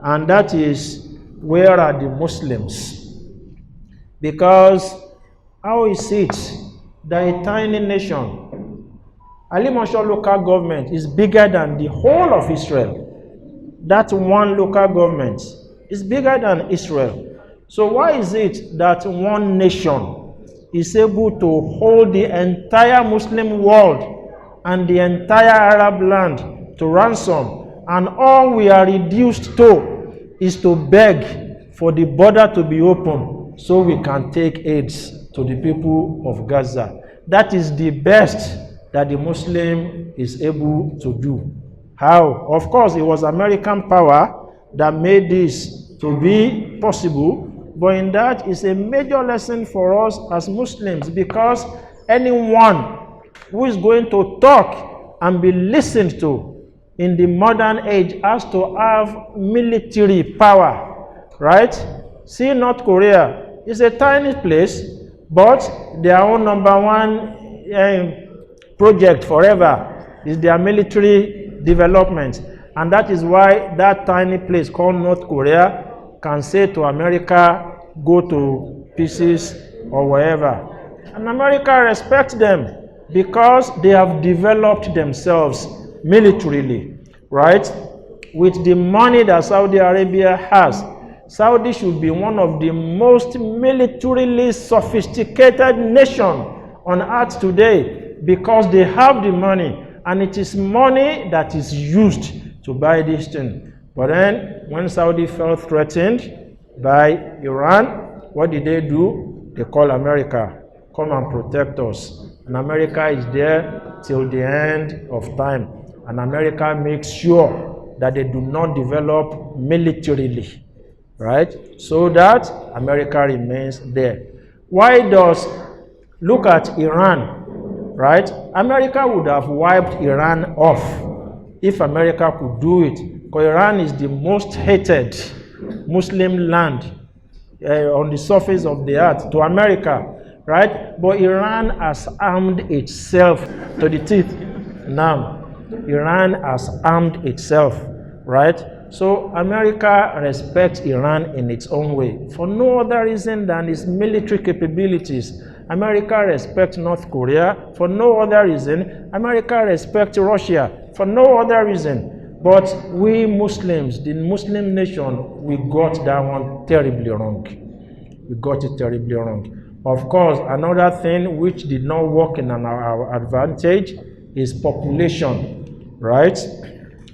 [SPEAKER 2] and that is, where are the Muslims? Because how is it that a tiny nation, Alimashaw local government, is bigger than the whole of Israel? That one local government is bigger than Israel. So why is it that one nation is able to hold the entire Muslim world and the entire Arab land to ransom, and all we are reduced to is to beg for the border to be open so we can take aids to the people of Gaza? That is the best that the Muslim is able to do. How? Of course, it was American power that made this to be possible, but in that is a major lesson for us as Muslims, because anyone who is going to talk and be listened to in the modern age has to have military power, right? See, North Korea is a tiny place, but their own number 1 project forever is their military development. And that is why that tiny place called North Korea can say to America, go to pieces or wherever. And America respects them because they have developed themselves militarily, right? With the money that Saudi Arabia has, Saudi should be one of the most militarily sophisticated nations on earth today, because they have the money, and it is money that is used to buy this thing. But then, when Saudi felt threatened by Iran, what did they do? They call America, come and protect us. And America is there till the end of time. And America makes sure that they do not develop militarily, right? So that America remains there. Why does, look at Iran, right? America would have wiped Iran off if America could do it. Because Iran is the most hated Muslim land on the surface of the earth to America, right? But Iran has armed itself to the teeth now. Iran has armed itself, right? So America respects Iran in its own way, for no other reason than its military capabilities. America respects North Korea for no other reason. America respects Russia for no other reason. But we Muslims, the Muslim nation, we got that one terribly wrong. We got it terribly wrong. Of course, another thing which did not work in our advantage is population, right?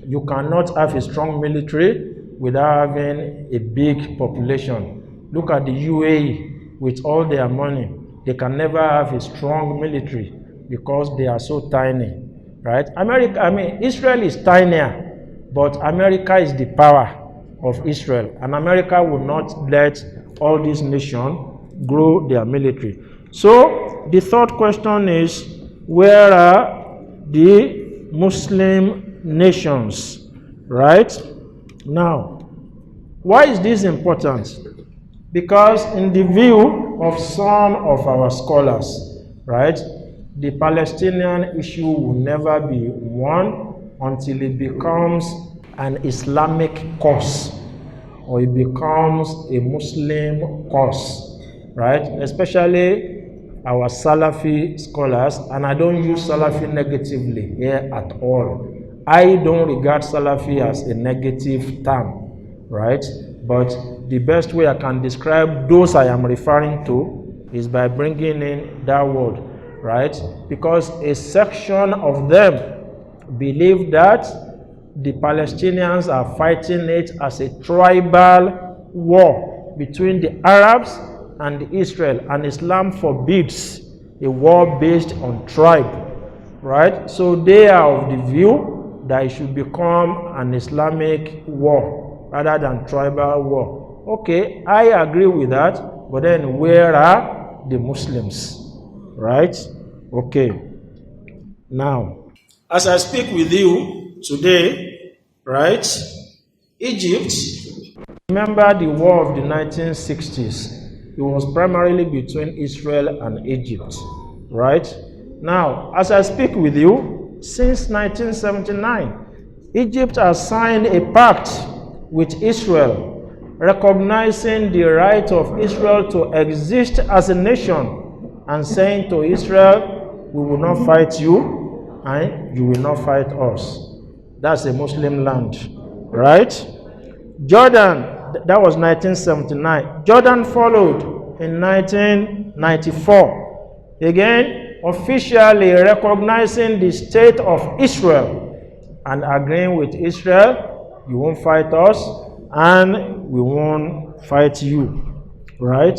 [SPEAKER 2] You cannot have a strong military without having a big population. Look at the UAE with all their money. They can never have a strong military because they are so tiny, right? Israel is tinier, but America is the power of Israel, and America will not let all these nations grow their military. So the third question is, where are the Muslim nations, right? Now, why is this important? Because in the view of some of our scholars, right, the Palestinian issue will never be won until it becomes an Islamic cause, or it becomes a Muslim cause, right? Especially our Salafi scholars, and I don't use Salafi negatively here at all. I don't regard Salafi as a negative term, right? But the best way I can describe those I am referring to is by bringing in that word, right? Because a section of them believe that the Palestinians are fighting it as a tribal war between the Arabs and Israel, and Islam forbids a war based on tribe, right? So they are of the view that it should become an Islamic war rather than tribal war. Okay, I agree with that, but then where are the Muslims, right? Okay, now, as I speak with you today, right, Egypt, remember the war of the 1960s. It was primarily between Israel and Egypt, right? Now, as I speak with you, since 1979, Egypt has signed a pact with Israel recognizing the right of Israel to exist as a nation and saying to Israel, we will not fight you and you will not fight us. That's a Muslim land, right? Jordan, that was 1979. Jordan followed in 1994. Again, officially recognizing the state of Israel and agreeing with Israel, you won't fight us and we won't fight you, right?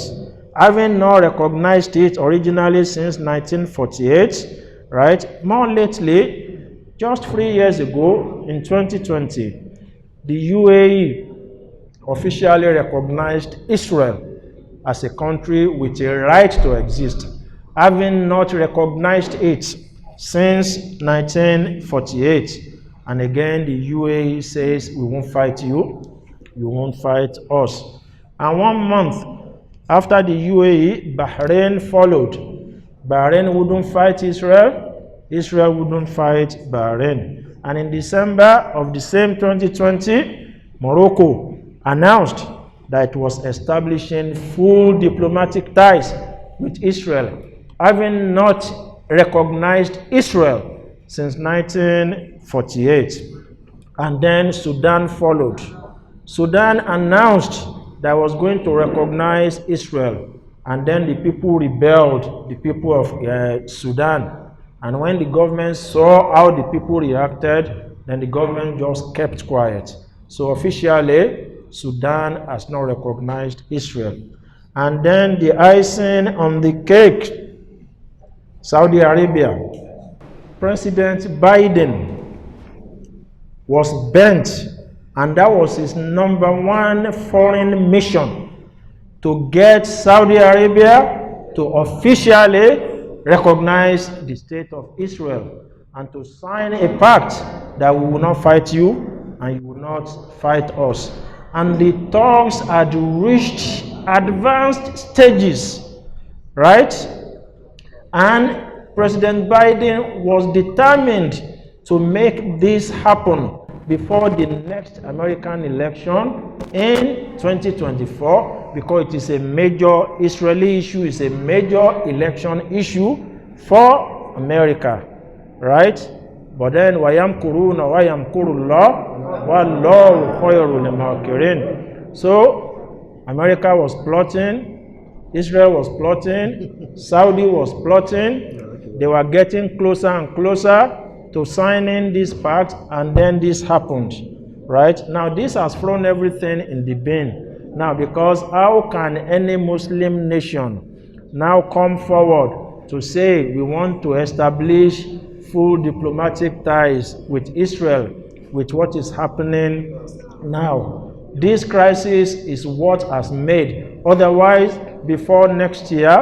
[SPEAKER 2] Having not recognized it originally since 1948, right? More lately, just 3 years ago, in 2020, the UAE officially recognized Israel as a country with a right to exist, having not recognized it since 1948. And again, the UAE says, we won't fight you, you won't fight us. And 1 month after the UAE, Bahrain followed. Bahrain wouldn't fight Israel, Israel wouldn't fight Bahrain. And in December of the same 2020, Morocco announced that it was establishing full diplomatic ties with Israel, having not recognized Israel since 1948. And then Sudan followed. Sudan announced that it was going to recognize Israel, and then the people rebelled, the people of Sudan. And when the government saw how the people reacted, then the government just kept quiet. So officially, Sudan has not recognized Israel. And then the icing on the cake, Saudi Arabia. President Biden was bent, and that was his #1 foreign mission, to get Saudi Arabia to officially recognize the state of Israel and to sign a pact that we will not fight you and you will not fight us. And the talks had reached advanced stages, right? And President Biden was determined to make this happen before the next American election in 2024, because it is a major Israeli issue, it's a major election issue for America, right? But then, وَيَمْكُرُونَ وَيَمْكُرُ اللَّهُ وَاللَّهُ خَيْرُ الْمَاكِرِينَ. So, America was plotting, Israel was plotting, Saudi was plotting. They were getting closer and closer to signing this pact, and then this happened. Right? Now, this has thrown everything in the bin. Now, because how can any Muslim nation now come forward to say we want to establish full diplomatic ties with Israel with what is happening now? This crisis is what has made. Otherwise, before next year,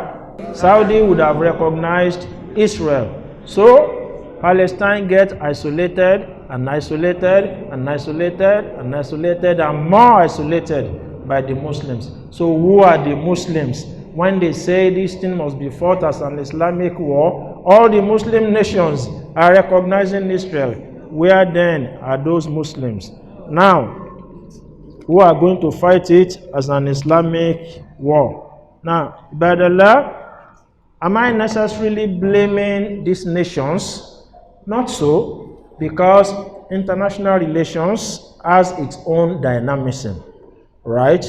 [SPEAKER 2] Saudi would have recognized Israel. So, Palestine gets isolated and isolated and isolated and isolated and more isolated by the Muslims. So who are the Muslims? When they say this thing must be fought as an Islamic war, all the Muslim nations are recognizing Israel. Where then are those Muslims? Now, who are going to fight it as an Islamic war? Now, by the law, am I necessarily blaming these nations? Not so. Because international relations has its own dynamism, right?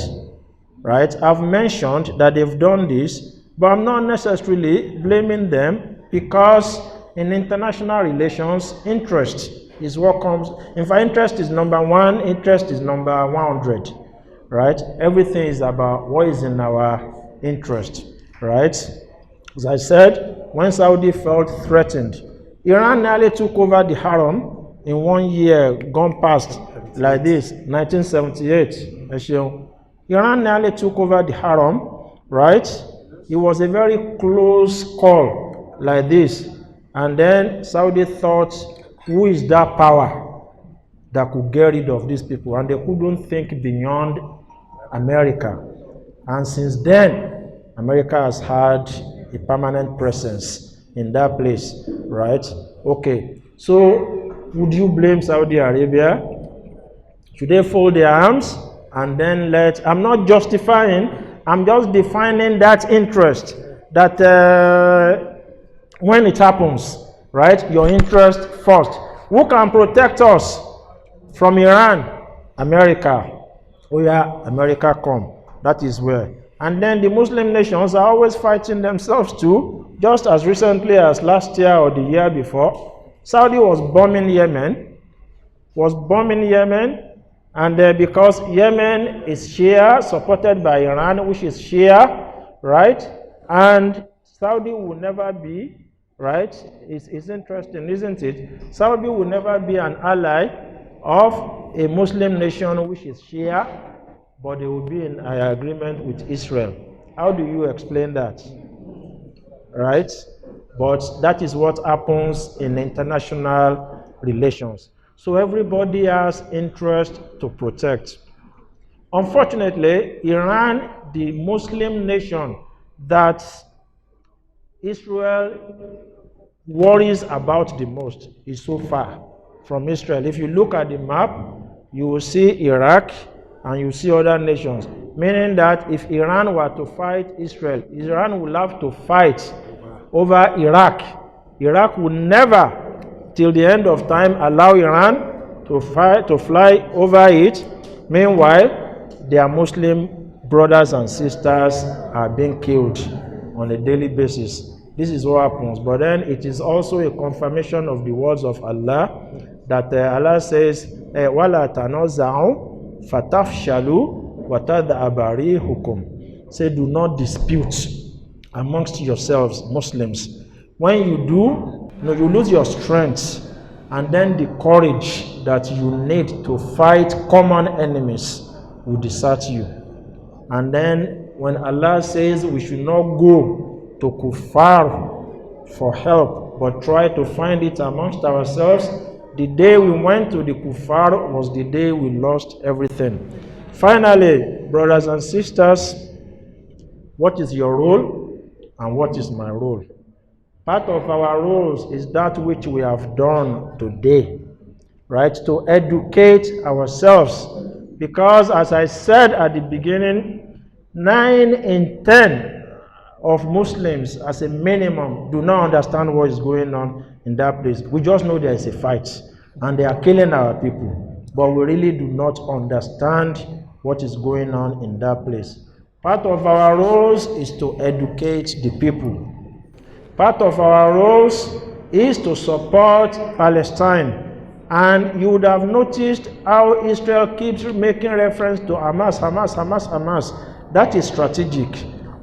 [SPEAKER 2] I've mentioned that they've done this, but I'm not necessarily blaming them, because in international relations, interest is what comes. In fact, interest is number one, interest is number 100, right? Everything is about what is in our interest, right? As I said, when Saudi felt threatened, Iran nearly took over the Haram in 1 year gone past, like this, 1978. Iran nearly took over the Haram, right? It was a very close call, like this. And then Saudi thought, who is that power that could get rid of these people? And they couldn't think beyond America. And since then, America has had a permanent presence in that place, right? Okay, so would you blame Saudi Arabia? Should they fold their arms and then let... I'm not justifying, I'm just defining that interest, that when it happens, right, your interest first. Who can protect us from Iran? America. Oh yeah, America come. That is where. And then the Muslim nations are always fighting themselves too. Just as recently as last year or the year before, Saudi was bombing Yemen, and because Yemen is Shia, supported by Iran, which is Shia, right? And Saudi will never be, right? It's interesting, isn't it? Saudi will never be an ally of a Muslim nation which is Shia, but they will be in agreement with Israel. How do you explain that? Right? But that is what happens in international relations. So everybody has interest to protect. Unfortunately, Iran, the Muslim nation that Israel worries about the most, is so far from Israel. If you look at the map, you will see Iraq and you see other nations. Meaning that if Iran were to fight Israel, Iran will have to fight over Iraq. Iraq would never, till the end of time, allow Iran to fly over it. Meanwhile, their Muslim brothers and sisters are being killed on a daily basis. This is what happens. But then it is also a confirmation of the words of Allah, that Allah says, وَلَا تَنَوْزَعُوا فَتَفْشَلُوا وَتَذْهَبَ رِيحُكُمْ. Say, do not dispute amongst yourselves, Muslims. When you do, you lose your strength, and then the courage that you need to fight common enemies will desert you. And then when Allah says we should not go to kuffar for help, but try to find it amongst ourselves, the day we went to the kuffar was the day we lost everything. Finally, brothers and sisters, what is your role and what is my role? Part of our roles is that which we have done today, right? To educate ourselves. Because as I said at the beginning, 9 in 10 of Muslims as a minimum do not understand what is going on in that place. We just know there is a fight and they are killing our people, but we really do not understand what is going on in that place. Part of our roles is to educate the people. Part of our roles is to support Palestine. And you would have noticed how Israel keeps making reference to Hamas, Hamas, Hamas, Hamas. That is strategic.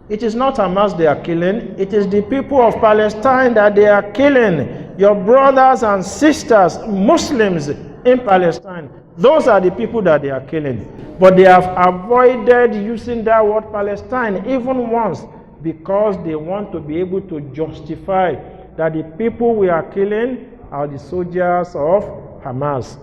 [SPEAKER 2] It is not Hamas they are killing, it is the people of Palestine that they are killing. Your brothers and sisters, Muslims in Palestine, those are the people that they are killing. But they have avoided using that word Palestine even once because they want to be able to justify that the people we are killing are the soldiers of Hamas.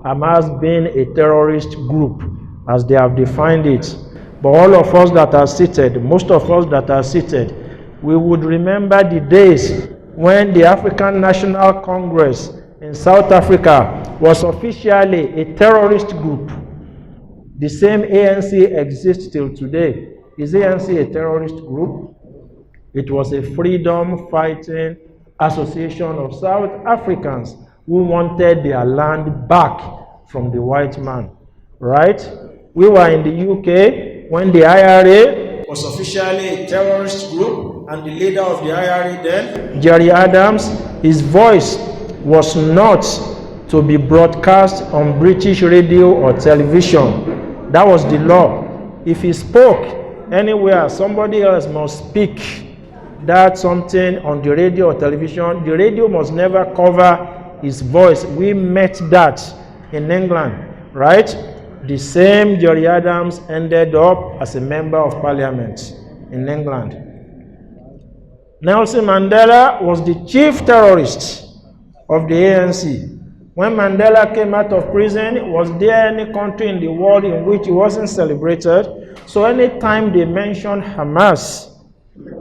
[SPEAKER 2] Hamas being a terrorist group, as they have defined it. But all of us that are seated, most of us that are seated, we would remember the days when the African National Congress in South Africa was officially a terrorist group. The same ANC exists till today. Is ANC a terrorist group? It was a freedom-fighting association of South Africans who wanted their land back from the white man, right? We were in the UK when the IRA was officially a terrorist group, and the leader of the IRA then, Jerry Adams, his voice was not to be broadcast on British radio or television. That was the law. If he spoke anywhere, somebody else must speak that something on the radio or television. The radio must never cover his voice. We met that in England, right? The same Jerry Adams ended up as a member of parliament in England. Nelson Mandela was the chief terrorist of the ANC. When Mandela came out of prison, was there any country in the world in which he wasn't celebrated? So anytime they mention Hamas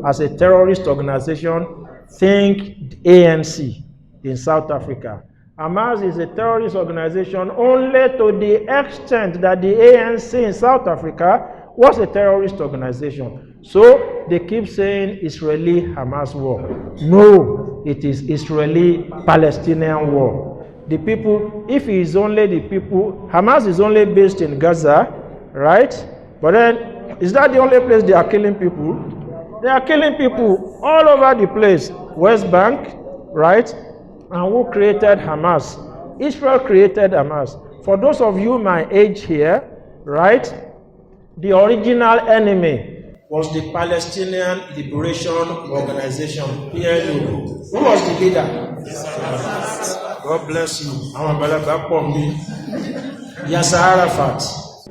[SPEAKER 2] as a terrorist organization, think ANC in South Africa. Hamas is a terrorist organization only to the extent that the ANC in South Africa was a terrorist organization. So they keep saying Israeli-Hamas war. No, it is Israeli-Palestinian war. The people, if it is only the people, Hamas is only based in Gaza, right? But then, is that the only place they are killing people? They are killing people all over the place. West Bank, right? And who created Hamas? Israel created Hamas. For those of you my age here, right? The original enemy was the Palestinian Liberation Organization, PLO. Who was the leader? God bless you. Yasser Arafat.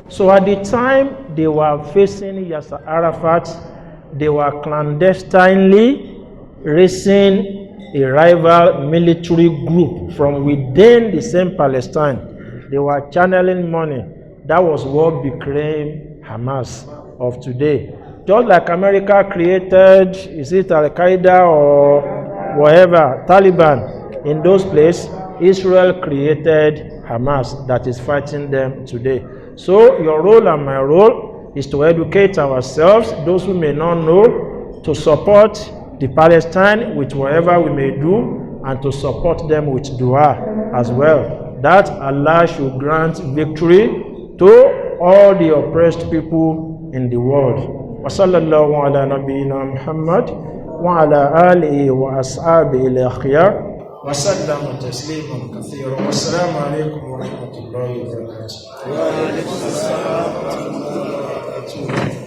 [SPEAKER 2] So at the time they were facing Yasser Arafat, they were clandestinely raising a rival military group from within the same Palestine. They were channeling money. That was what became Hamas of today. Just like America created, is it Al-Qaeda or whatever, Taliban, in those places, Israel created Hamas that is fighting them today. So your role and my role is to educate ourselves, those who may not know, to support the Palestine with whatever we may do, and to support them with dua as well, that Allah should grant victory to all the oppressed people in the world. وصلى الله على نبينا محمد وعلى آله وأصحابه الأخيار وسلم تسليما كثيرا والسلام عليكم ورحمة الله وبركاته. وعليكم السلام ورحمة الله وبركاته.